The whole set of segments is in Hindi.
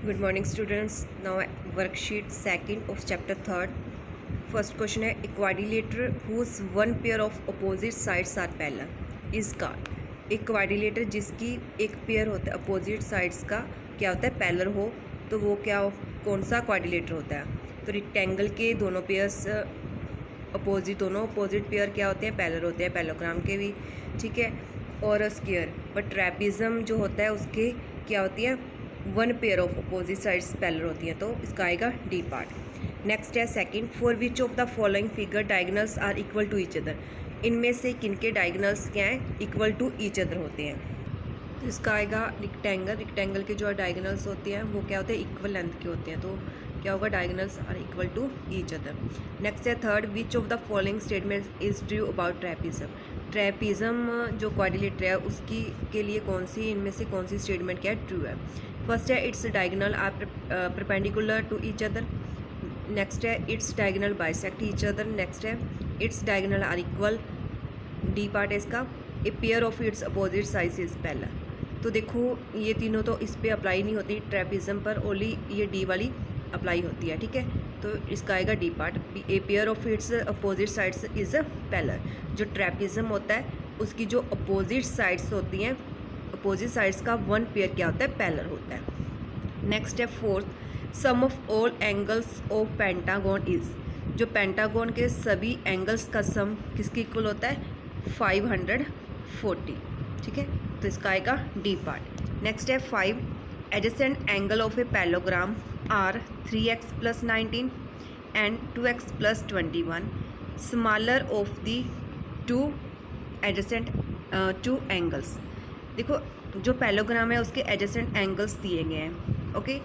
Good morning students. Now worksheet second of chapter third. First question है a quadrilateral whose one pair of opposite sides are parallel is called. एक क्वाड्रिलेटर जिसकी एक पेयर होता है अपोजिट साइड्स का क्या होता है पैरेलल हो तो वो क्या कौन सा क्वाड्रिलेटर होता है। तो रेक्टेंगल के दोनों पेयर्स दोनों अपोजिट पेयर क्या होते हैं पैरेलल होते हैं पैरेललोग्राम के भी, ठीक है। और स्क्वायर बट ट्रेपेजियम जो होता है उसके क्या होती है one pair of opposite sides parallel होती हैं, तो इसका आएगा डी पार्ट। नेक्स्ट है second, for which of the following figure diagonals are equal to each other. इनमें से किनके डायगोनल्स क्या हैं इक्वल टू ईच अदर होते हैं। तो इसका आएगा रेक्टेंगल के जो डायगोनल्स होते हैं वो क्या होते हैं इक्वल लेंथ के होते हैं, तो क्या होगा diagonals are equal to each other. Next है third, which of the following statement is true about trapezium. Trapezium जो क्वाड्रिलेटर है उसकी के लिए कौन सी इनमें से कौन सी स्टेटमेंट क्या है ट्रू है। फर्स्ट है its diagonal are perpendicular to each other. Next है its diagonal bisect each other. Next है its diagonal are equal. D part है इसका a pair of its opposite side is parallel. तो देखो ये तीनों तो इस पे अप्लाई नहीं होती ट्रेपेजियम पर, ओनली ये डी वाली अप्लाई होती है, ठीक है। तो इसका आएगा D part, a pair of its opposite sides is parallel. जो ट्रेपेजियम होता है उसकी जो अपोजिट साइड्स होती हैं अपोजिट साइड्स का वन पेयर क्या होता है पैरेलल होता है। नेक्स्ट है fourth, sum of all angles of pentagon is. जो पेंटागन के सभी एंगल्स का सम किसके इक्वल होता है 540, ठीक है। तो इसका आएगा डी पार्ट। नेक्स्ट है 5, adjacent angle of a parallelogram are 3x + 19 and 2x + 21 smaller of the two adjacent two angles. देखो जो पैरेललोग्राम है उसके एडजेसेंट एंगल्स दिए गए हैं, ओके।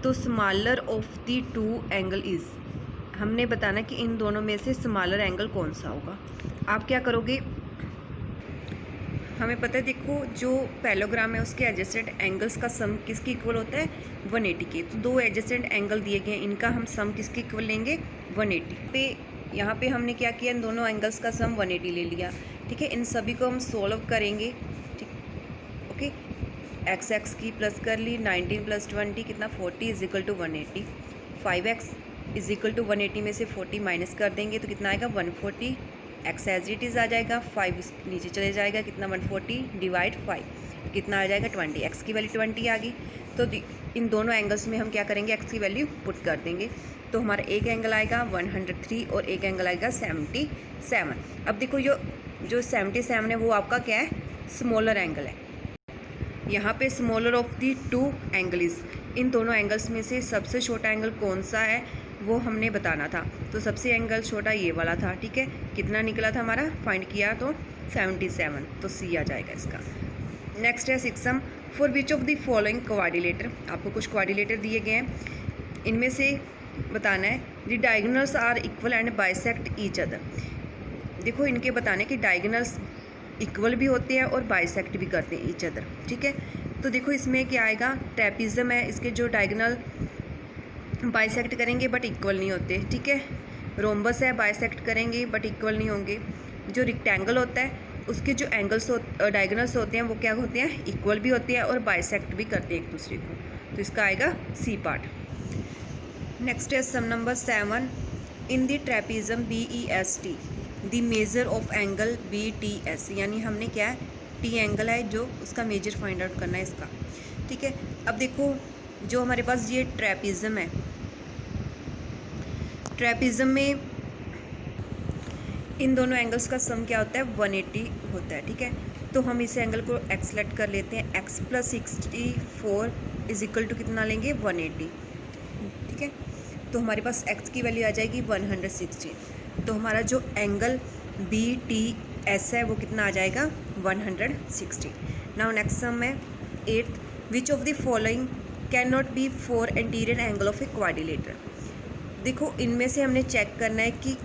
तो smaller of the two angle is, हमने बताना कि इन दोनों में से स्मॉलर एंगल कौन सा होगा। आप क्या करोगे, हमें पता है देखो जो पैरेललोग्राम है उसके एडजेसेंट एंगल्स का सम किसके इक्वल होता है 180 के। तो दो एडजेसेंट एंगल दिए गए हैं, इनका हम सम किसके इक्वल लेंगे 180 पे। यहाँ पे हमने क्या किया इन दोनों एंगल्स का सम 180 ले लिया, ठीक है। इन सभी को हम सोल्व करेंगे, ठीक, ओके। x की प्लस कर ली, 19 + 20 कितना 40 = 180। 5x = 180 में से 40 माइनस कर देंगे तो कितना आएगा 140। x एज इट इज़ आ जाएगा, 5 नीचे चले जाएगा, कितना 140 / 5 कितना आ जाएगा 20। x की वैल्यू 20 आ गई। तो इन दोनों एंगल्स में हम क्या करेंगे x की वैल्यू पुट कर देंगे। तो हमारा एक एंगल आएगा 103 और एक एंगल आएगा 77। अब देखो जो 77 है वो आपका क्या है स्मॉलर एंगल है। यहाँ पे smaller of the two angle is, इन दोनों एंगल्स में से सबसे छोटा एंगल कौन सा है वो हमने बताना था। तो सबसे एंगल छोटा ये वाला था, ठीक है। कितना निकला था हमारा फाइंड किया तो 77, तो सी आ जाएगा इसका। नेक्स्ट है 6, for which of the following quadrilateral. आपको कुछ क्वाड्रिलेटर दिए गए हैं, इनमें से बताना है the diagonals are equal and bisect each other. देखो इनके बताने कि डायगोनल्स इक्वल भी होते हैं और बाइसेक्ट भी करते हैं ईच अदर, ठीक है। तो देखो इसमें क्या आएगा ट्रेपेजियम है, इसके जो डायगोनल बाइसेक्ट करेंगे बट इक्वल नहीं होते, ठीक है। रोम्बस है बाइसेक्ट करेंगे बट इक्वल नहीं होंगे। जो रेक्टेंगल होता है उसके जो एंगल्स डायगोनल्स होते हैं वो क्या होते हैं इक्वल भी होते हैं और बाइसेक्ट भी करते हैं एक दूसरे को, तो इसका आएगा सी पार्ट। नेक्स्ट है sum number 7, in the trapezium BEST the measure of angle BTS। यानी हमने क्या है टी एंगल है जो उसका मेजर फाइंड आउट करना है इसका, ठीक है। अब देखो जो हमारे पास ये ट्रेपेजियम है, ट्रेपेजियम में इन दोनों एंगल्स का सम क्या होता है 180 होता है, ठीक है। तो हम इस एंगल को x सेलेक्ट कर लेते हैं, x + 64 = कितना लेंगे 180, ठीक है। तो हमारे पास x की वैल्यू आ जाएगी 160। तो हमारा जो एंगल BTS है वो कितना आ जाएगा 160। नाउ नेक्स्ट सम है 8, विच of the following can not be 4 anterior angle of A quadrilateral. देखो इनमें से हमने चेक करना है कि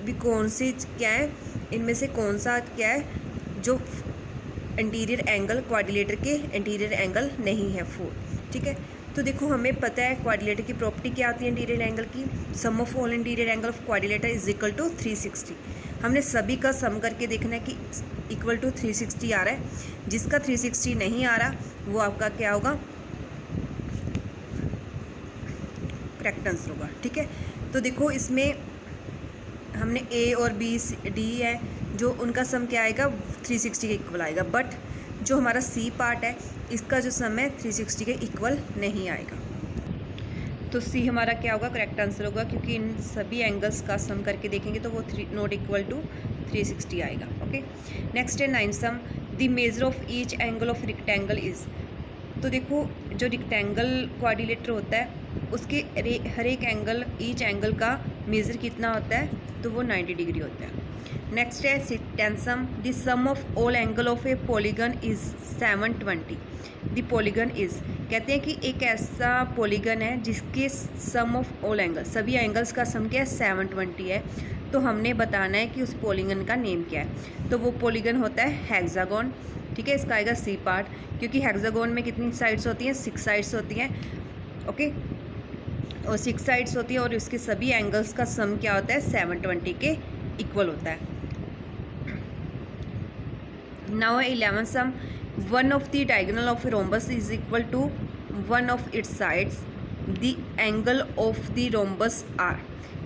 भी कौन सी क्या है, इनमें से कौन सा क्या है जो एंटीरियर एंगल क्वाड्रिलेटर के एंटीरियर एंगल नहीं है 4, ठीक है। तो देखो हमें पता है क्वाड्रिलेटर की प्रॉपर्टी क्या आती है एंटीरियर एंगल की, sum of all interior angle of quadrilateral is equal to 360। हमने सभी का सम करके देखना है कि इक्वल टू 360 आ रहा है। जिसका 360 नहीं आ रहा वो आपका क्या होगा करेक्ट आंसर होगा। ठीक है, तो देखो इसमें हमने ए और बी डी है, जो उनका सम क्या आएगा 360 के इक्वल आएगा, बट जो हमारा सी पार्ट है इसका जो सम है 360 के इक्वल नहीं आएगा। तो सी हमारा क्या होगा, करेक्ट आंसर होगा, क्योंकि इन सभी एंगल्स का सम करके देखेंगे तो वो नॉट इक्वल टू 360 आएगा। ओके, नेक्स्ट है 9 sum, the measure of each angle of rectangle is. तो देखो जो रेक्टेंगल क्वाड्रिलेटरल होता है उसके हर एक एंगल, ईच एंगल का मेज़र कितना होता है, तो वो 90 डिग्री होता है। नेक्स्ट है 10 sum, the sum of all angle of a polygon is 720। The polygon is, कहते हैं कि एक ऐसा पॉलीगन है जिसके सम ऑफ ऑल एंगल, सभी एंगल्स का सम क्या है 720 है। तो हमने बताना है कि उस पॉलीगन का नेम क्या है। तो वो पॉलीगन होता है हेक्सागोन। ठीक है, इसका आएगा सी पार्ट, क्योंकि हेक्सागोन में कितनी साइड्स होती हैं, 6 साइड्स होती हैं। ओके, और 6 साइड्स होती है और इसके सभी एंगल्स का सम क्या होता है 720 के इक्वल होता है। Now 11 sum, one of the diagonal of a rhombus is equal to one of its sides, the angle of the rhombus are.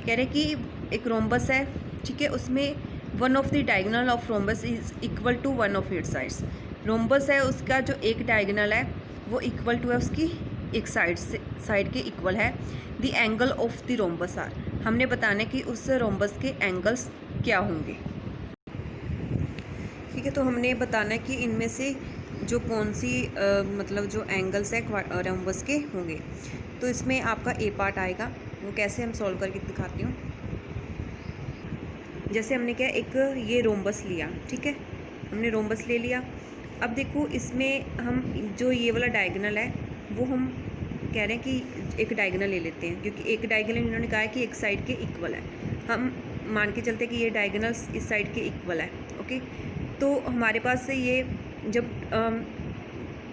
कह रहे कि एक रोम्बस है, ठीक है, उसमें one of the diagonal of rhombus is equal to one of its sides. Rhombus है, उसका जो एक डायगोनल है वो इक्वल टू है उसकी एक साइड के इक्वल है। The angle of the rhombus are, हमने बताना है कि उस रोम्बस के एंगल्स क्या होंगे। ठीक है, तो हमने बताना है कि इनमें से जो कौन सी मतलब जो एंगल्स है रोम्बस के होंगे। तो इसमें आपका ए पार्ट आएगा, वो कैसे हम सॉल्व करके दिखाती हूँ। जैसे हमने क्या एक ये रोम्बस लिया, ठीक है, हमने रोम्बस ले लिया। अब देखो इसमें हम जो ये वाला डायगोनल है वो हम कह रहे हैं कि एक डायगोनल ले लेते हैं, क्योंकि एक डायगोनल इन्होंने कहा है कि एक साइड के इक्वल है। हम मान के चलते हैं कि ये डायगोनल इस साइड के इक्वल है। ओके, तो हमारे पास से ये जब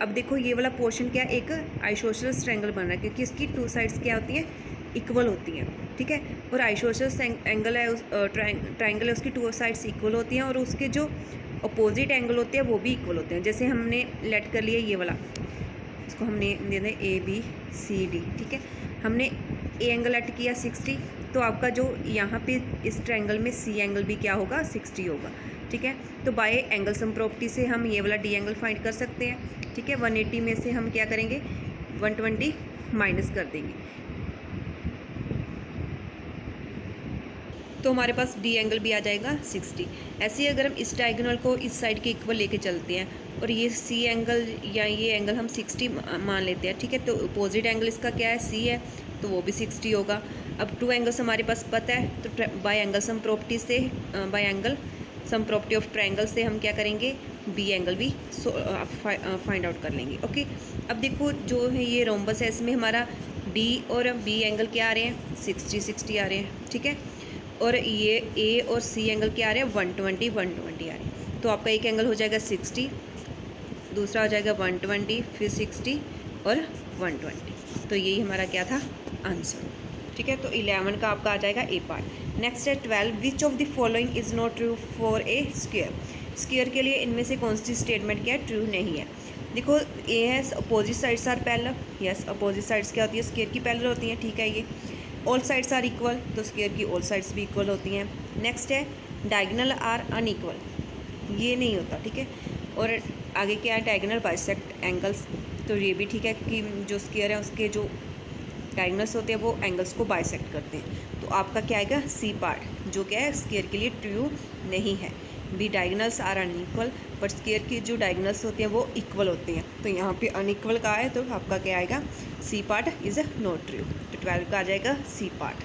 अब देखो ये वाला पोर्शन क्या, एक आइसोसेलेस ट्रायंगल बन रहा है, क्योंकि इसकी 2 साइड्स क्या होती हैं, इक्वल होती हैं। ठीक है, और आइसोसेलेस एंगल है, उस ट्रायंगल है, उसकी 2 साइड्स इक्वल होती हैं और उसके जो अपोजिट एंगल होते हैं वो भी इक्वल होते हैं। जैसे हमने लेट कर लिया ये वाला, इसको हमने दे दें ए बी सी डी। ठीक है, हमने ए एंगल लेट किया 60, तो आपका जो यहाँ पे इस ट्रायंगल में सी एंगल भी क्या होगा 60 होगा। ठीक है, तो बाय एंगल सम प्रॉपर्टी से हम ये वाला डी एंगल फाइंड कर सकते हैं। ठीक है, 180 में से हम क्या करेंगे 120 माइनस कर देंगे, तो हमारे पास डी एंगल भी आ जाएगा 60। ऐसे ही अगर हम इस डायगोनल को इस साइड के इक्वल लेके चलते हैं और ये सी एंगल या ये एंगल हम 60 मान लेते हैं। ठीक है, तो अपोजिट एंगल इसका क्या है सी है, तो वो भी 60 होगा। अब 2 एंगल्स हमारे पास पता है, तो बाय एंगल सम प्रॉपर्टी से, bye angle sum property of triangle से हम क्या करेंगे बी एंगल भी फाइंड आउट कर लेंगे। ओके, अब देखो जो है ये रोम्बस है, इसमें हमारा डी और बी एंगल क्या आ रहे हैं 60 आ रहे हैं। ठीक है, और ये ए और सी एंगल क्या आ रहे हैं 120 आ रहे हैं। तो आपका एक एंगल हो जाएगा 60, दूसरा हो जाएगा 120, फिर 60 और 120। तो यही हमारा क्या था आंसर। ठीक है, तो 11 का आपका आ जाएगा ए पार्ट। नेक्स्ट है 12, विच of the following is not true for a square. Square के लिए इनमें से कौन सी स्टेटमेंट क्या है ट्रू नहीं है। देखो ए है opposite sides are parallel, yes opposite sides क्या होती है स्क्वायर की पैरेलल होती हैं। ठीक है, ये ऑल साइड्स आर इक्वल, तो स्क्वायर की ऑल साइड्स भी इक्वल होती हैं। नेक्स्ट है डायगोनल आर अनइक्वल, ये नहीं होता। ठीक है, और आगे क्या है डायगोनल बाइसेक्ट एंगल्स, तो ये भी ठीक है कि जो स्क्वायर है उसके जो डायगोनल्स होते हैं वो एंगल्स को बाइसेक्ट करते हैं। तो आपका क्या आएगा सी पार्ट, जो क्या है स्क्वायर के लिए ट्रू नहीं है। B diagonals are unequal, but square की जो डायगोनल्स होते हैं वो इक्वल होते हैं। तो यहाँ पे अनइक्वल का है, तो आपका क्या आएगा C part is not true. तो 12 का आ जाएगा सी पार्ट।